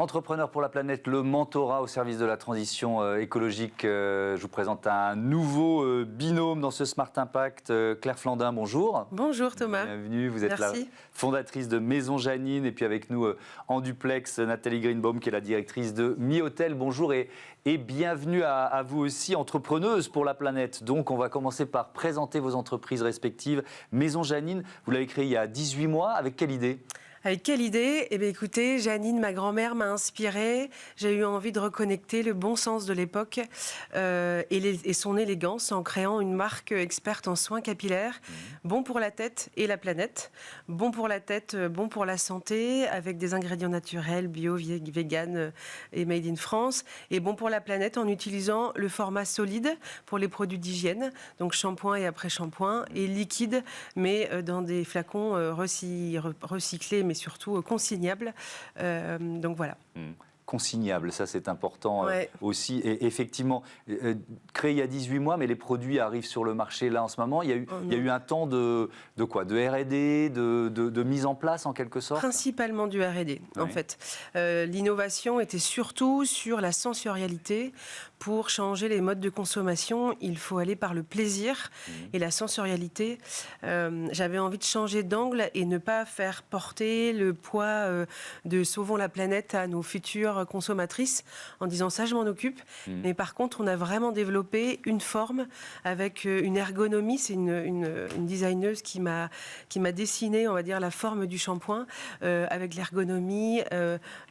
Entrepreneurs pour la planète, le mentorat au service de la transition écologique. Je vous présente un nouveau binôme dans ce Smart Impact. Claire Flandin, bonjour. Bonjour Thomas. Bienvenue, vous êtes Merci. la fondatrice de Maison Janine et puis avec nous en duplex, Nathalie Greenbaum qui est la directrice de Mi-Hôtel. Bonjour et bienvenue à vous aussi, entrepreneuse pour la planète. Donc on va commencer par présenter vos entreprises respectives. Maison Janine, vous l'avez créée il y a 18 mois, avec quelle idée ? Avec quelle idée ? Eh bien, écoutez, Janine, ma grand-mère, m'a inspirée. J'ai eu envie de reconnecter le bon sens de l'époque et son élégance en créant une marque experte en soins capillaires, bon pour la tête et la planète. Bon pour la tête, bon pour la santé, avec des ingrédients naturels, bio, vegan et made in France. Et bon pour la planète en utilisant le format solide pour les produits d'hygiène, donc shampoing et après-shampoing, et liquide, mais dans des flacons recyclés, mais surtout consignable. Donc voilà. Consignable, ça c'est important Ouais. aussi. Et effectivement, créé il y a 18 mois, mais les produits arrivent sur le marché là en ce moment. Il y a eu un temps de quoi ? De R&D, de mise en place en quelque sorte ? Principalement du R&D, en fait. L'innovation était surtout sur la sensorialité. Pour changer les modes de consommation, il faut aller par le plaisir et la sensorialité. J'avais envie de changer d'angle et ne pas faire porter le poids de sauvons la planète à nos futures consommatrices en disant ça, je m'en occupe. Mais par contre, on a vraiment développé une forme avec une ergonomie. C'est une designeuse qui m'a dessiné, on va dire, la forme du shampoing avec l'ergonomie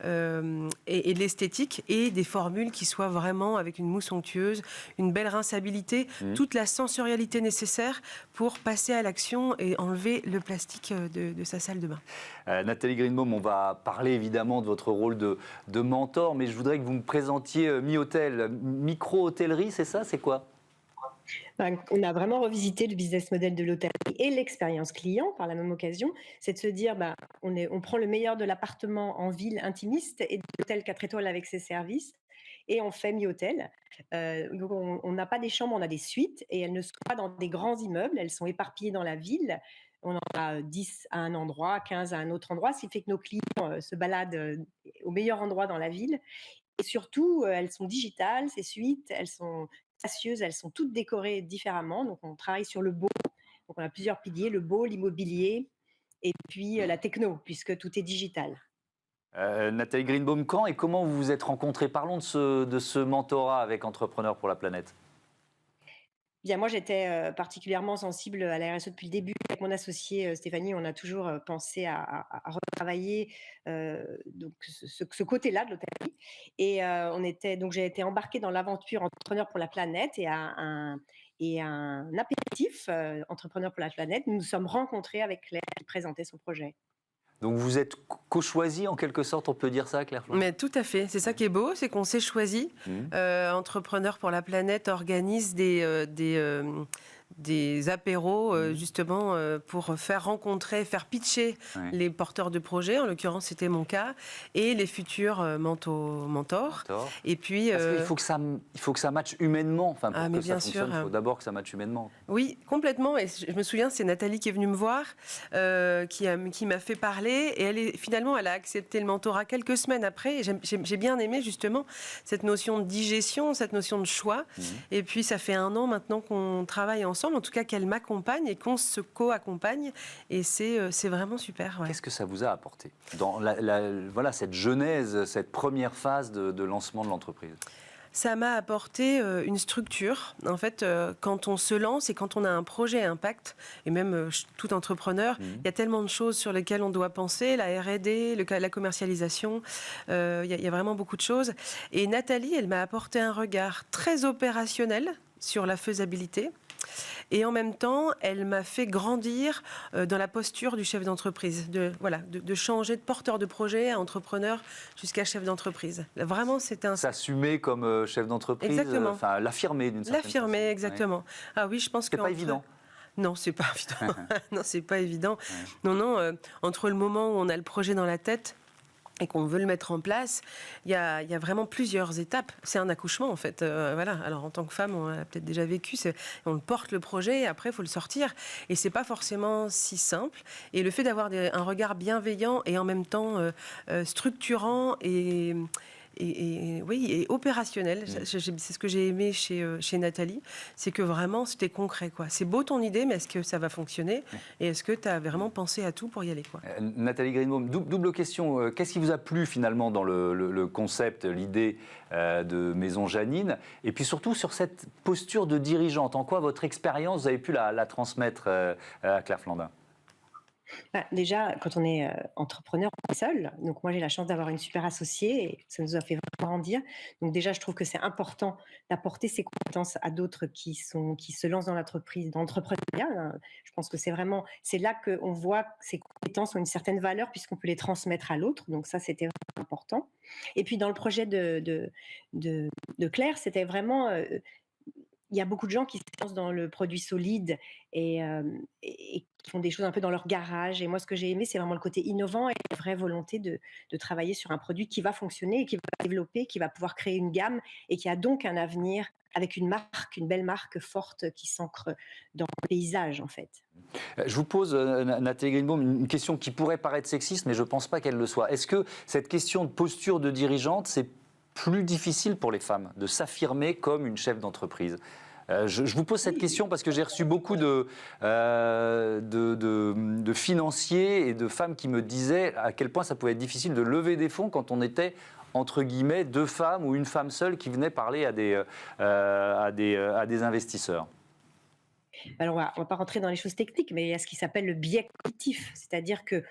et l'esthétique et des formules qui soient vraiment avec une mousse onctueuse, une belle rinçabilité, toute la sensorialité nécessaire pour passer à l'action et enlever le plastique de sa salle de bain. Nathalie Greenbaum, on va parler évidemment de votre rôle de mentor, mais je voudrais que vous me présentiez Mi-Hôtel. Micro-hôtellerie, c'est ça ? C'est quoi ? On a vraiment revisité le business model de l'hôtellerie et l'expérience client par la même occasion. C'est de se dire, on prend le meilleur de l'appartement en ville intimiste et de l'hôtel 4 étoiles avec ses services et on fait Mi-Hôtel. Donc on n'a pas des chambres, on a des suites et elles ne sont pas dans des grands immeubles, elles sont éparpillées dans la ville. On en a 10 à un endroit, 15 à un autre endroit, ce qui fait que nos clients se baladent au meilleur endroit dans la ville. Et surtout, elles sont digitales, ces suites, elles sont spacieuses, elles sont toutes décorées différemment. Donc, on travaille sur le beau. Donc, on a plusieurs piliers, le beau, l'immobilier et puis la techno, puisque tout est digital. Nathalie Greenbaum, quand et comment vous vous êtes rencontrés ? Parlons de ce mentorat avec Entrepreneurs pour la planète. Bien, moi, j'étais particulièrement sensible à la RSE depuis le début. Avec mon associée Stéphanie, on a toujours pensé à retravailler donc ce côté-là de l'hôtellerie. Et donc j'ai été embarquée dans l'aventure Entrepreneurs pour la planète et un apéritif Entrepreneurs pour la planète. Nous nous sommes rencontrés avec Claire qui présentait son projet. Donc vous êtes co-choisi en quelque sorte, on peut dire ça, Claire ? Mais tout à fait, c'est ça qui est beau, c'est qu'on s'est choisi. Entrepreneurs pour la planète organise des apéros justement pour faire rencontrer, faire pitcher les porteurs de projets, en l'occurrence c'était mon cas, et les futurs mentors. Et puis parce qu'il faut que ça matche humainement, enfin pour que bien ça fonctionne, sûr. il faut d'abord que ça matche humainement. Oui, complètement. Et je me souviens, c'est Nathalie qui est venue me voir, qui m'a fait parler, et finalement elle a accepté le mentorat quelques semaines après. Et j'ai bien aimé justement cette notion de digestion, cette notion de choix. Et puis ça fait 1 an maintenant qu'on travaille ensemble, en tout cas qu'elle m'accompagne et qu'on se co-accompagne, et c'est vraiment super. Qu'est-ce que ça vous a apporté dans voilà, cette genèse, cette première phase de lancement de l'entreprise ? Ça m'a apporté une structure. En fait, quand on se lance et quand on a un projet impact, et même tout entrepreneur, il y a tellement de choses sur lesquelles on doit penser, la R&D, la commercialisation, il y a vraiment beaucoup de choses. Et Nathalie, elle m'a apporté un regard très opérationnel sur la faisabilité. Et en même temps, elle m'a fait grandir dans la posture du chef d'entreprise, de changer de porteur de projet à entrepreneur jusqu'à chef d'entreprise. Vraiment, c'était s'assumer comme chef d'entreprise, exactement. L'affirmer d'une certaine façon. L'affirmer, exactement. Ah oui, je pense que c'est pas évident. Non, c'est pas évident. Non, c'est pas évident. Non, entre le moment où on a le projet dans la tête et qu'on veut le mettre en place, il y a vraiment plusieurs étapes. C'est un accouchement, en fait. Voilà. Alors, en tant que femme, on a peut-être déjà vécu, on porte le projet, et après, il faut le sortir. Et c'est pas forcément si simple. Et le fait d'avoir un regard bienveillant et en même temps structurant et opérationnel. C'est ce que j'ai aimé chez Nathalie, c'est que vraiment c'était concret, quoi. C'est beau ton idée, mais est-ce que ça va fonctionner? Et est-ce que tu as vraiment pensé à tout pour y aller, quoi? Nathalie Greenbaum, double question. Qu'est-ce qui vous a plu finalement dans le concept, l'idée de Maison Janine? Et puis surtout sur cette posture de dirigeante, en quoi votre expérience, vous avez pu la transmettre à Claire Flandin? Déjà, quand on est entrepreneur, on est seul. Donc moi, j'ai la chance d'avoir une super associée et ça nous a fait vraiment grandir. Donc déjà, je trouve que c'est important d'apporter ces compétences à d'autres qui se lancent dans l'entreprise, dans l'entrepreneuriat. Je pense que c'est là qu'on voit que ces compétences ont une certaine valeur puisqu'on peut les transmettre à l'autre. Donc ça, c'était vraiment important. Et puis dans le projet de Claire, c'était vraiment il y a beaucoup de gens qui se lancent dans le produit solide et qui font des choses un peu dans leur garage. Et moi, ce que j'ai aimé, c'est vraiment le côté innovant et la vraie volonté de travailler sur un produit qui va fonctionner et qui va développer, qui va pouvoir créer une gamme et qui a donc un avenir avec une belle marque forte qui s'ancre dans le paysage, en fait. Je vous pose, Nathalie Greenbaum, une question qui pourrait paraître sexiste, mais je ne pense pas qu'elle le soit. Est-ce que cette question de posture de dirigeante, c'est plus difficile pour les femmes de s'affirmer comme une chef d'entreprise? Je vous pose cette question parce que j'ai reçu beaucoup de financiers et de femmes qui me disaient à quel point ça pouvait être difficile de lever des fonds quand on était, entre guillemets, deux femmes ou une femme seule qui venait parler à des investisseurs. Alors, on va pas rentrer dans les choses techniques, mais il y a ce qui s'appelle le biais cognitif, c'est-à-dire que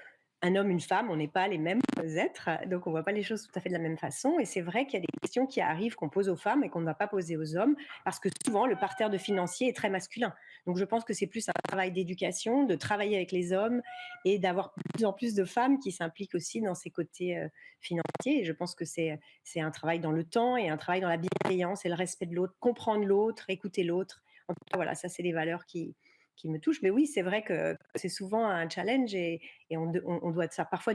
un homme, une femme, on n'est pas les mêmes êtres, donc on ne voit pas les choses tout à fait de la même façon. Et c'est vrai qu'il y a des questions qui arrivent qu'on pose aux femmes et qu'on ne va pas poser aux hommes, parce que souvent le parterre de financier est très masculin. Donc je pense que c'est plus un travail d'éducation, de travailler avec les hommes et d'avoir de plus en plus de femmes qui s'impliquent aussi dans ces côtés financiers. Et je pense que c'est un travail dans le temps et un travail dans la bienveillance et le respect de l'autre, comprendre l'autre, écouter l'autre. En tout cas, voilà, ça c'est des valeurs qui me touchent. Mais oui, c'est vrai que c'est souvent un challenge et on doit ça parfois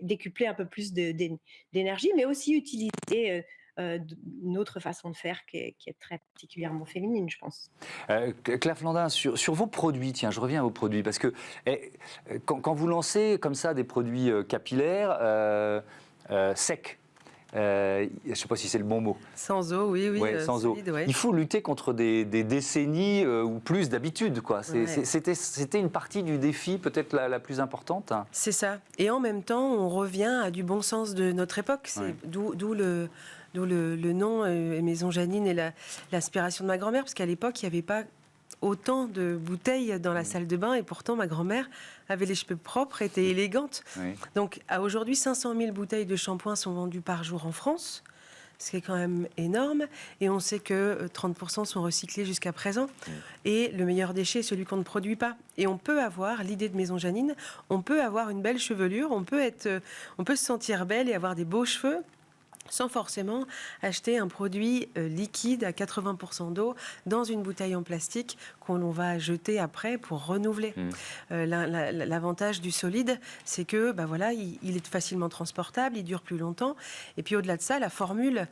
décupler un peu plus d'énergie, mais aussi utiliser une autre façon de faire qui est très particulièrement féminine, je pense. Claire Flandin, sur vos produits, tiens, je reviens à vos produits, parce que quand vous lancez comme ça des produits capillaires, secs, je ne sais pas si c'est le bon mot. Sans eau, oui. Ouais, sans solide, eau. ouais. Il faut lutter contre des décennies ou plus d'habitude, quoi. Ouais. C'était une partie du défi peut-être la plus importante. C'est ça. Et en même temps, on revient à du bon sens de notre époque. C'est d'où le nom Maison Janine et l'aspiration de ma grand-mère, parce qu'à l'époque, il n'y avait pas autant de bouteilles dans la salle de bain, et pourtant ma grand-mère avait les cheveux propres, était élégante. Oui. Donc aujourd'hui, 500 000 bouteilles de shampoing sont vendues par jour en France, ce qui est quand même énorme, et on sait que 30% sont recyclés jusqu'à présent, et le meilleur déchet est celui qu'on ne produit pas. Et on peut avoir l'idée de Maison Janine, on peut avoir une belle chevelure, on peut se sentir belle et avoir des beaux cheveux, sans forcément acheter un produit liquide à 80% d'eau dans une bouteille en plastique qu'on va jeter après pour renouveler. L'avantage du solide, c'est que il est facilement transportable, il dure plus longtemps. Et puis au-delà de ça, la formule,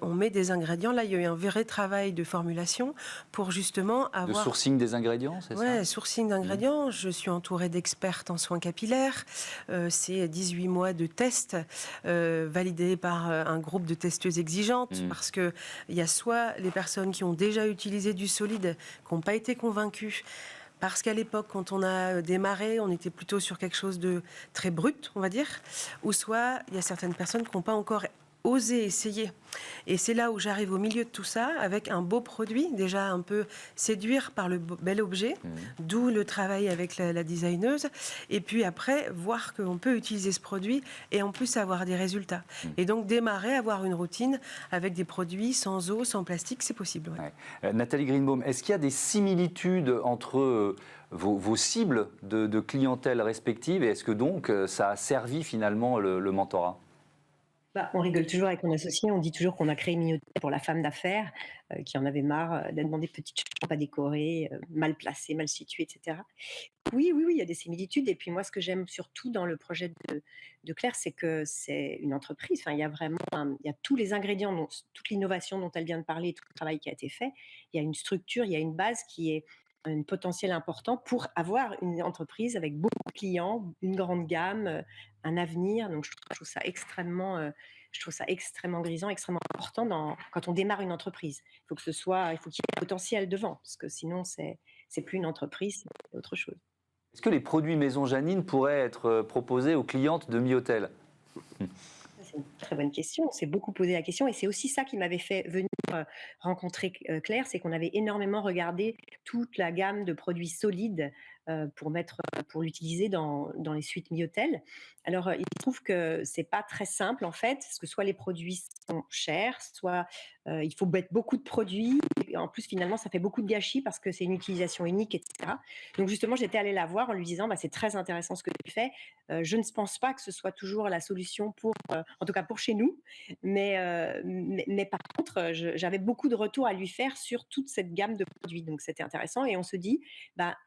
on met des ingrédients. Là, il y a eu un vrai travail de formulation pour justement avoir... De sourcing des ingrédients, c'est ça? Oui, sourcing d'ingrédients. Je suis entourée d'expertes en soins capillaires. C'est 18 mois de tests validés par un groupe de testeuses exigeantes, parce qu'il y a soit les personnes qui ont déjà utilisé du solide, qui n'ont pas été convaincues, parce qu'à l'époque, quand on a démarré, on était plutôt sur quelque chose de très brut, on va dire, ou soit il y a certaines personnes qui n'ont pas encore osé essayer. Et c'est là où j'arrive au milieu de tout ça, avec un beau produit, déjà un peu séduire par le bel objet, d'où le travail avec la designeuse, et puis après, voir qu'on peut utiliser ce produit et en plus avoir des résultats. Et donc démarrer, avoir une routine avec des produits sans eau, sans plastique, c'est possible. Ouais. Nathalie Greenbaum, est-ce qu'il y a des similitudes entre vos cibles de clientèle respectives, et est-ce que donc ça a servi finalement le mentorat? On rigole toujours avec mon associé, on dit toujours qu'on a créé Miotel pour la femme d'affaires qui en avait marre d'être dans des petites chambres pas décorées, mal placées, mal situées, etc. Oui, oui, oui, il y a des similitudes. Et puis moi, ce que j'aime surtout dans le projet de Claire, c'est que c'est une entreprise. Enfin, il y a vraiment, il y a tous les ingrédients, toute l'innovation dont elle vient de parler, tout le travail qui a été fait. Il y a une structure, il y a une base qui est un potentiel important pour avoir une entreprise avec beaucoup de clients, une grande gamme, un avenir. Donc, je trouve ça extrêmement grisant, extrêmement important quand on démarre une entreprise. Il faut qu'il y ait un potentiel devant, parce que sinon, c'est plus une entreprise, c'est autre chose. Est-ce que les produits Maison Janine pourraient être proposés aux clientes de Miotel? C'est une très bonne question. On s'est beaucoup posé la question et c'est aussi ça qui m'avait fait venir rencontrer Claire, c'est qu'on avait énormément regardé toute la gamme de produits solides pour l'utiliser dans les suites Miotel. Alors, il se trouve que c'est pas très simple en fait, parce que soit les produits sont chers, soit il faut mettre beaucoup de produits. Et en plus, finalement, ça fait beaucoup de gâchis parce que c'est une utilisation unique, etc. Donc, justement, j'étais allée la voir en lui disant, c'est très intéressant ce que tu fais. Je ne pense pas que ce soit toujours la solution en tout cas pour chez nous, mais par contre, j'avais beaucoup de retours à lui faire sur toute cette gamme de produits. Donc, c'était intéressant et on se dit,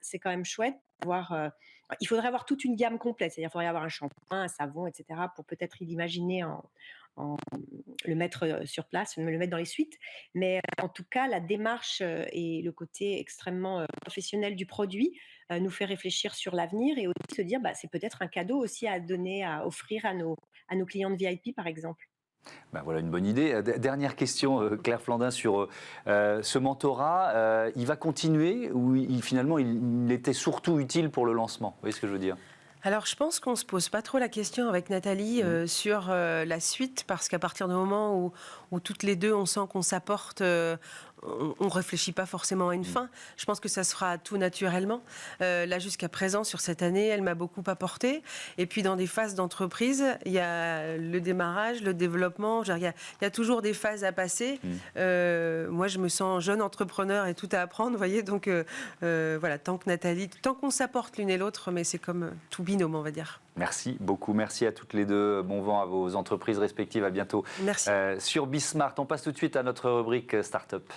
c'est quand même chouette d'avoir. Il faudrait avoir toute une gamme complète, c'est-à-dire il faudrait avoir un shampoing, un savon, etc. pour peut-être l'imaginer le mettre sur place, me le mettre dans les suites. Mais en tout cas, la démarche et le côté extrêmement professionnel du produit nous fait réfléchir sur l'avenir et aussi se dire c'est peut-être un cadeau aussi à donner, à offrir à nos clients de VIP par exemple. Voilà une bonne idée. Dernière question, Claire Flandin, sur ce mentorat. Il va continuer ou finalement il était surtout utile pour le lancement? Vous voyez ce que je veux dire? Alors, je pense qu'on ne se pose pas trop la question avec Nathalie sur la suite, parce qu'à partir du moment où toutes les deux, on sent qu'on s'apporte, on ne réfléchit pas forcément à une fin. Je pense que ça se fera tout naturellement. Là, jusqu'à présent, sur cette année, elle m'a beaucoup apporté. Et puis, dans des phases d'entreprise, il y a le démarrage, le développement. Il y a toujours des phases à passer. Moi, je me sens jeune entrepreneur et tout à apprendre, vous voyez. Donc, voilà, tant qu'on s'apporte l'une et l'autre, mais c'est comme tout binôme, on va dire. Merci beaucoup. Merci à toutes les deux. Bon vent à vos entreprises respectives. À bientôt. Merci. Sur Bismart, on passe tout de suite à notre rubrique Start-up.